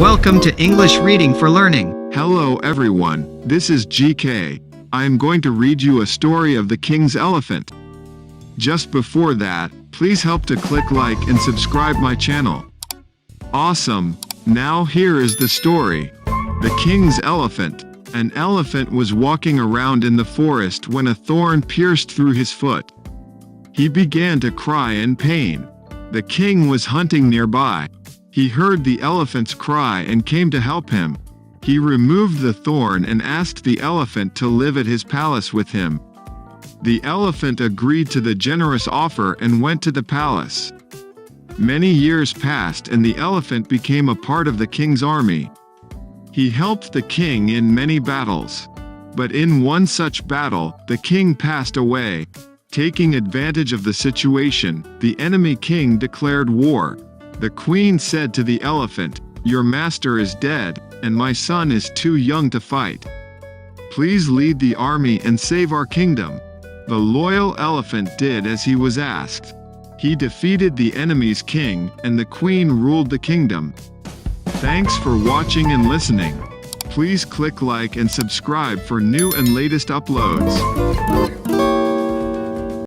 Welcome to English Reading for Learning. Hello everyone, this is GK. I am going to read you a story of the king's elephant. Just before that, please help to click like and subscribe my channel. Awesome! Now here is the story. The king's elephant. An elephant was walking around in the forest when a thorn pierced through his foot. He began to cry in pain. The king was hunting nearby. He heard the elephant's cry and came to help him. He removed the thorn and asked the elephant to live at his palace with him. The elephant agreed to the generous offer and went to the palace. Many years passed and the elephant became a part of the king's army. He helped the king in many battles. But in one such battle, the king passed away. Taking advantage of the situation, the enemy king declared war. The queen said to the elephant, "Your master is dead, and my son is too young to fight. Please lead the army and save our kingdom." The loyal elephant did as he was asked. He defeated the enemy's king, and the queen ruled the kingdom. Thanks for watching and listening. Please click like and subscribe for new and latest uploads.